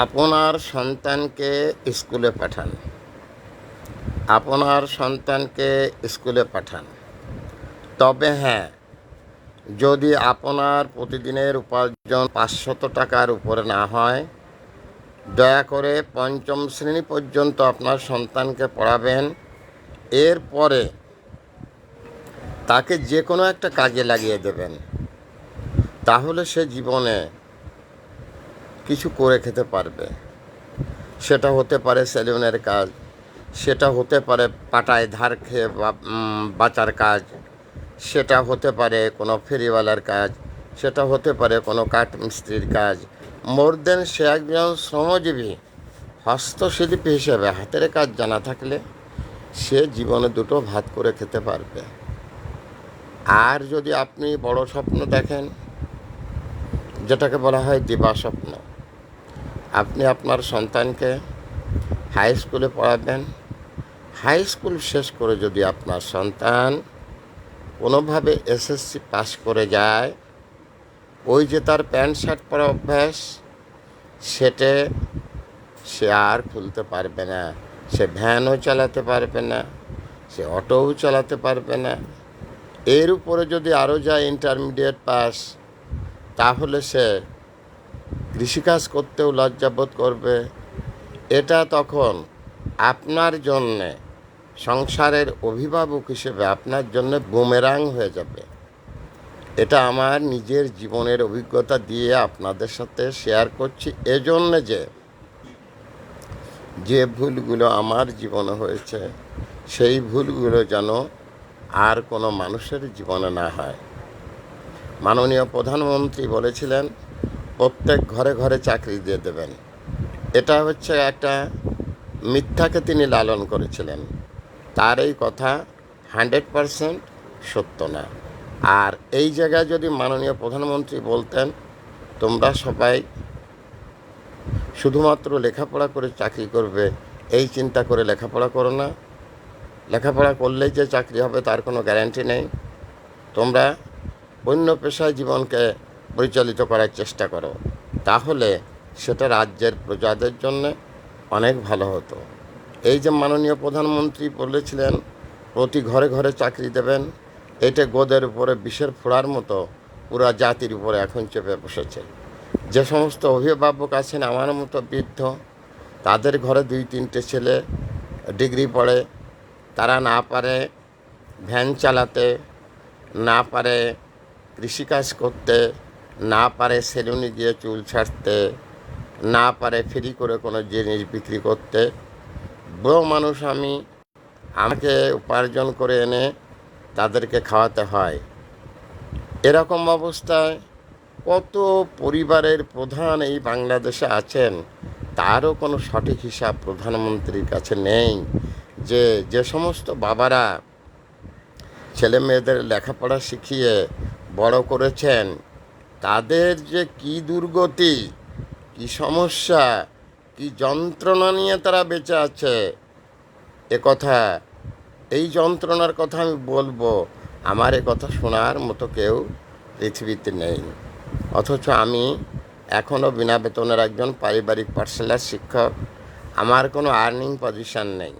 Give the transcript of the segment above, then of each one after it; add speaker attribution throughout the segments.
Speaker 1: আপনার সন্তানকে স্কুলে পাঠান। আপনার সন্তানকে স্কুলে পাঠান। তবে হ্যাঁ, যদি আপনার প্রতিদিনের উপার্জন 500 টাকার উপরে না হয়, দয়া করে পঞ্চম শ্রেণী পর্যন্ত আপনার সন্তানকে পড়াবেন। এরপরে তাকে যে কোনো একটা কাজে লাগিয়ে দেবেন। তাহলে সে জীবনে কিছু করে খেতে পারবে। সেটা হতে পারে সেলুনের কাজ, সেটা হতে পারে পাটায় ধার খেয়ে বাঁচার কাজ, সেটা হতে পারে কোনো ফেরিওয়ালার কাজ, সেটা হতে পারে কোনো কাঠমিস্ত্রির কাজ। মোর দেন সে একজন শ্রমজীবী হস্তশিল্পী হিসেবে হাতের কাজ জানা থাকলে সে জীবনে দুটো ভাত করে খেতে পারবে। আর যদি আপনি বড় স্বপ্ন দেখেন, যেটাকে বলা হয় দিবা স্বপ্ন, আপনি আপনার সন্তানকে হাই স্কুলে পড়াবেন। হাই স্কুল শেষ করে যদি আপনার সন্তান কোনোভাবে এসএসসি পাস করে যায়, ওই যে তার প্যান্ট শার্ট পরা অভ্যাস, সেটে সে আর খুলতে পারবে না। সে ভ্যানও চালাতে পারবে না, সে অটোও চালাতে পারবে না। এর উপরে যদি আরও যায় ইন্টারমিডিয়েট পাস, তাহলে সে কৃষিকাজ করতেও লজ্জাবোধ করবে। এটা তখন আপনার জন্যে, সংসারের অভিভাবক হিসেবে আপনার জন্য বুমেরাং হয়ে যাবে। এটা আমার নিজের জীবনের অভিজ্ঞতা দিয়ে আপনাদের সাথে শেয়ার করছি, এজন্য যে ভুলগুলো আমার জীবনে হয়েছে, সেই ভুলগুলো যেন আর কোনো মানুষের জীবনে না হয়। মাননীয় প্রধানমন্ত্রী বলেছিলেন প্রত্যেক ঘরে ঘরে চাকরি দিয়ে দেবেন। এটা হচ্ছে একটা মিথ্যাকে তিনি লালন করেছিলেন। তার এই কথা 100% সত্য না। আর এই জায়গায় যদি মাননীয় প্রধানমন্ত্রী বলতেন তোমরা সবাই শুধুমাত্র লেখাপড়া করে চাকরি করবে, এই চিন্তা করে লেখাপড়া করো না, লেখাপড়া করলেই যে চাকরি হবে তার কোনো গ্যারান্টি নেই, তোমরা অন্য পেশায় জীবনকে পরিচালিত করার চেষ্টা করো, তাহলে সেটা রাজ্যের প্রজাদের জন্য অনেক ভালো হতো। এই যে মাননীয় প্রধানমন্ত্রী বলেছিলেন প্রতি ঘরে ঘরে চাকরি দেবেন, এটা গোদের উপরে বিষের ফোড়ার মতো পুরা জাতির উপরে এখন চেপে বসেছে। যে সমস্ত অভিভাবক আছেন আমার মতো বৃদ্ধ, তাদের ঘরে 2-3টে ছেলে ডিগ্রি পড়ে, তারা না পারে ভ্যান চালাতে, না পারে কৃষিকাজ করতে, না পারে সেলুনে গিয়ে চুল ছাড়তে, না পারে ফ্রি করে কোনো জিনিস বিক্রি করতে। বড় মানুষ আমি, আমাকে উপার্জন করে এনে তাদেরকে খাওয়াতে হয়। এরকম অবস্থায় কত পরিবারের প্রধান এই বাংলাদেশে আছেন, তারও কোনো সঠিক হিসাব প্রধানমন্ত্রীর কাছে নেই। যে সমস্ত বাবারা ছেলে মেয়েদের লেখাপড়া শিখিয়ে বড় করেছেন, তাদের যে কী দুর্গতি, কী সমস্যা, কী যন্ত্রণা নিয়ে তারা বেঁচে আছে, এই যন্ত্রণার কথা আমি বলবো, আমার কথা শোনার মতো কেউ পৃথিবীতে নেই। অথচ আমি এখনও বিনা বেতনের একজন পারিবারিক পাঠশালার শিক্ষক। আমার কোনো আর্নিং পজিশন নেই।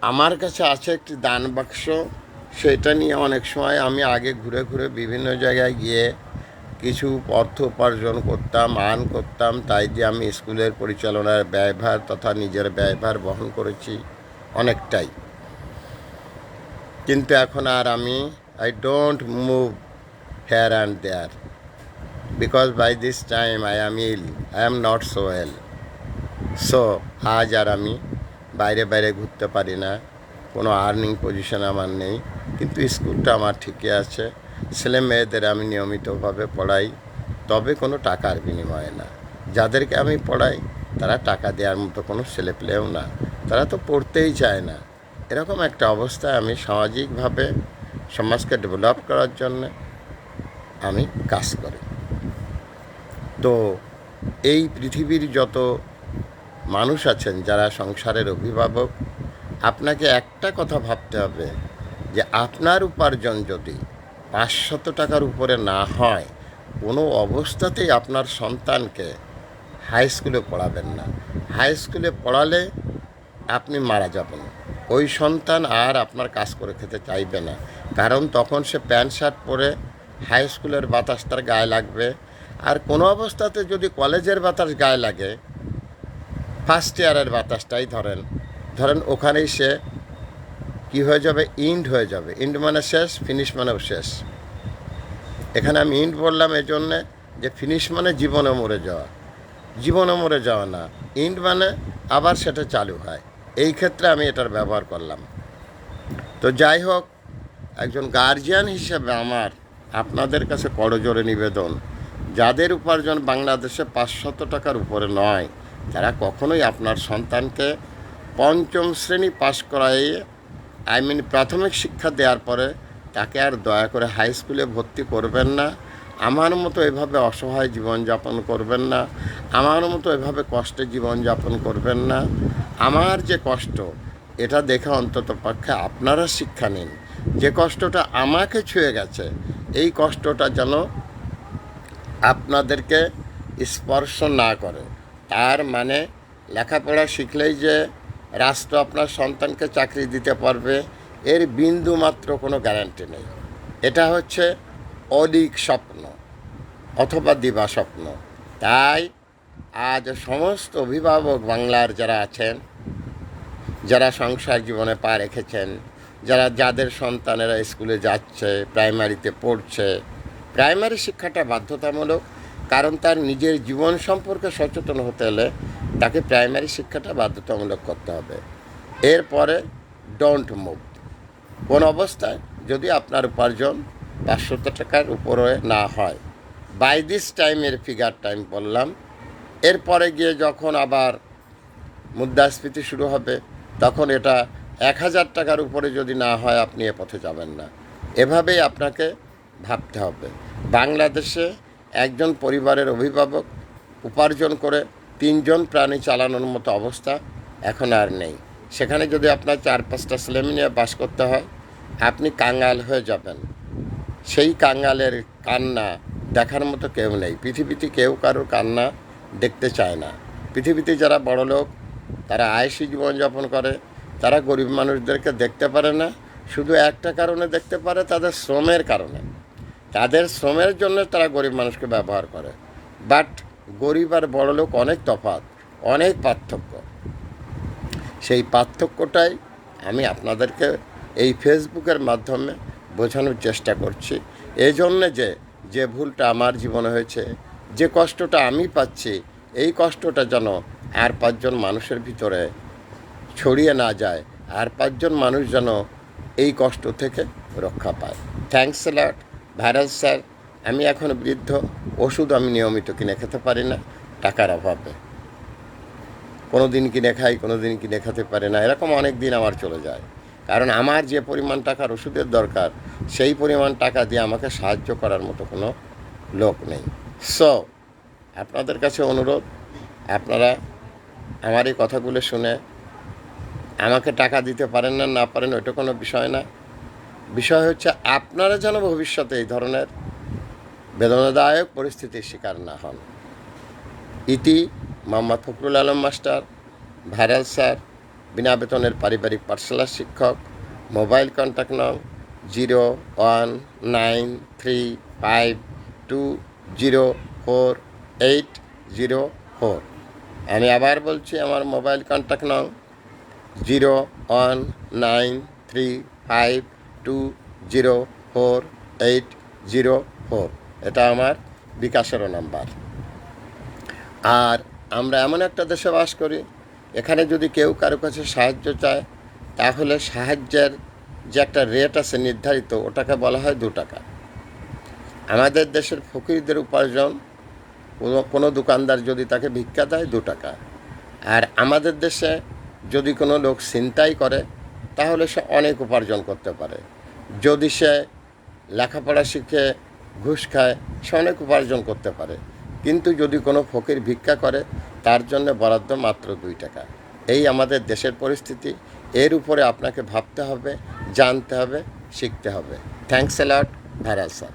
Speaker 1: আমার কাছে আছে একটি দান বাক্স, সেটা নিয়ে অনেক সময় আমি আগে ঘুরে ঘুরে বিভিন্ন জায়গায় গিয়ে কিছু অর্থ উপার্জন করতাম, আর্ন করতাম। তাই দিয়ে আমি স্কুলের পরিচালনার ব্যয়ভার তথা নিজের ব্যয়ভার বহন করেছি অনেকটাই। কিন্তু এখন আর I don't move here and there because by this time I am ill, I am not so well. So আজ আর আমি বাইরে বাইরে ঘুরতে পারি না, কোনো আর্নিং পজিশন আমার নেই, কিন্তু স্কুলটা আমার ঠিকই আছে। ছেলে মেয়েদের আমি নিয়মিতভাবে পড়াই, তবে কোনো টাকার বিনিময়ে না। যাদেরকে আমি পড়াই তারা টাকা দেওয়ার মতো কোনো ছেলেপেলেও না, তারা তো পড়তেই চায় না। এরকম একটা অবস্থায় আমি সামাজিকভাবে সমাজকে ডেভেলপ করার জন্য আমি কাজ করি। তো এই পৃথিবীর যত মানুষ আছেন যারা সংসারের অভিভাবক, আপনাকে একটা কথা ভাবতে হবে যে আপনার উপার্জন যদি 500 টাকার উপরে না হয়, কোনো অবস্থাতেই আপনার সন্তানকে হাই স্কুলে পড়াবেন না। হাই স্কুলে পড়ালে আপনি মারা যাবেন। ওই সন্তান আর আপনার কাজ করে খেতে চাইবে না, কারণ তখন সে প্যান্ট শার্ট পরে হাই স্কুলের বাতাস তার গায়ে লাগবে। আর কোনো অবস্থাতে যদি কলেজের বাতাস গায়ে লাগে, ফার্স্ট ইয়ারের বাতাসটাই ধরেন ওখানেই সে কী হয়ে যাবে, ইন্ড হয়ে যাবে। ইন্ড মানে শেষ, ফিনিশ মানেও শেষ। এখানে আমি ইন্ড বললাম এই জন্যে যে ফিনিশ মানে জীবনে মরে যাওয়া, জীবনে মরে যাওয়া না, ইন্ড মানে আবার সেটা চালু হয়। এই ক্ষেত্রে আমি এটার ব্যবহার করলাম। তো যাই হোক, একজন গার্জিয়ান হিসেবে আমার আপনাদের কাছে করজোড়ে নিবেদন, যাদের উপার্জন বাংলাদেশে 500 টাকার উপরে নয়, তারা কখনোই আপনার সন্তানকে পঞ্চম শ্রেণী পাশ করাইয়ে প্রাথমিক শিক্ষা দেওয়ার পরে তাকে আর দয়া করে হাই স্কুলে ভর্তি করবেন না। আমার মতো এভাবে অসহায় জীবনযাপন করবেন না। আমার মতো এভাবে কষ্টে জীবনযাপন করবেন না। আমার যে কষ্ট, এটা দেখে অন্তত পক্ষে আপনারা শিক্ষা নিন। যে কষ্টটা আমাকে ছুঁয়ে গেছে, এই কষ্টটা যেন আপনাদেরকে স্পর্শ না করে। তার মানে লেখাপড়া শিখলেই যে রাষ্ট্র আপনার সন্তানকে চাকরি দিতে পারবে, এর বিন্দু মাত্র কোনো গ্যারান্টি নেই। এটা হচ্ছে অলীক স্বপ্ন অথবা দিবা স্বপ্ন। তাই আজ সমস্ত অভিভাবক বাংলার যারা আছেন, যারা সংসার জীবনে পা রেখেছেন, যাদের সন্তানেরা স্কুলে যাচ্ছে, প্রাইমারিতে পড়ছে, প্রাইমারি শিক্ষাটা বাধ্যতামূলক, কারণ তার নিজের জীবন সম্পর্কে সচেতন হতে হলে তাকে প্রাইমারি শিক্ষাটা বাধ্যতামূলক করতে হবে। এরপরে ডোন্ট মুভ। কোন অবস্থায় যদি আপনার উপার্জন 500 টাকার উপরে না হয়, বাই দিস টাইমের ফিগার টাইম বললাম, এরপরে গিয়ে যখন আবার মুদ্রাস্ফীতি শুরু হবে, তখন এটা 1000 টাকার উপরে যদি না হয়, আপনি এ পথে যাবেন না। এভাবেই আপনাকে ভাবতে হবে। বাংলাদেশে একজন পরিবারের অভিভাবক উপার্জন করে 3 জন প্রাণী চালানোর মতো অবস্থা এখন আর নেই। সেখানে যদি আপনার 4-5টা ছেলেমেয়ে নিয়ে বাস করতে হয়, আপনি কাঙ্গাল হয়ে যাবেন। সেই কাঙ্গালের কান্না দেখার মতো কেউ নেই। পৃথিবীতে কেউ কারোর কান্না দেখতে চায় না। পৃথিবীতে যারা বড় লোক, তারা আয়েশি জীবনযাপন করে, তারা গরিব মানুষদেরকে দেখতে পারে না। শুধু একটা কারণে দেখতে পারে, তাদের শ্রমের কারণে। তাদের শ্রমের জন্য তারা গরিব মানুষকে ব্যবহার করে। বাট গরিব আর বড় লোক অনেক তফাৎ, অনেক পার্থক্য। সেই পার্থক্যটাই আমি আপনাদেরকে এই ফেসবুকের মাধ্যমে বোঝানোর চেষ্টা করছি। এই জন্যে যে ভুলটা আমার জীবনে হয়েছে, যে কষ্টটা আমি পাচ্ছি, এই কষ্টটা যেন আর 5 জন মানুষের ভিতরে ছড়িয়ে না যায়, আর 5 জন মানুষ যেন এই কষ্ট থেকে রক্ষা পায়। Thanks a lot. Viral sir, আমি এখন বৃদ্ধ, ওষুধ আমি নিয়মিত কিনে খেতে পারি না টাকার অভাবে। কোনো দিন কিনে খাই, কোনো দিন কিনে খেতে পারি না, এরকম অনেক দিন আমার চলে যায়। কারণ আমার যে পরিমাণ টাকার ওষুধের দরকার, সেই পরিমাণ টাকা দিয়ে আমাকে সাহায্য করার মতো কোনো লোক নেই। সো আপনাদের কাছে অনুরোধ, আপনারা আমার এই কথাগুলো শুনে আমাকে টাকা দিতে পারেন না, না পারেন, ওইটা কোনো বিষয় না। বিষয় হচ্ছে আপনারা যেন ভবিষ্যতে এই ধরনের বেদনাদায়ক পরিস্থিতির শিকার না হন। ইতি Mohammad Fakhrul Alam master, viral sir, বিনা বেতনের পারিবারিক পাঠশালার শিক্ষক। মোবাইল কন্ট্যাক্ট নং 01935204804। আমি আবার বলছি, আমার মোবাইল কন্ট্যাক্ট নং 01935204804। এটা আমার বিকাশেরও নাম্বার। আর আমরা এমন একটা দেশে বাস করি, এখানে যদি কেউ কারো কাছে সাহায্য চায়, তাহলে সাহায্যের যে একটা রেট আছে নির্ধারিত, ওটাকে বলা হয় 2 টাকা। আমাদের দেশের ফকিরদের উপার্জন, কোনো দোকানদার যদি তাকে ভিক্ষা দেয় 2 টাকা। আর আমাদের দেশে যদি কোনো লোক ছিনতাই করে, তাহলে সে অনেক উপার্জন করতে পারে। যদি সে লেখাপড়া শিখে ঘুষ খায়, সে অনেক উপার্জন করতে পারে। কিন্তু যদি কোনো ফকির ভিক্ষা করে, তার জন্য বরাদ্দ মাত্র 2 টাকা। এই আমাদের দেশের পরিস্থিতি। এর উপরে আপনাকে ভাবতে হবে, জানতে হবে, শিখতে হবে। Thanks a lot, viral sir.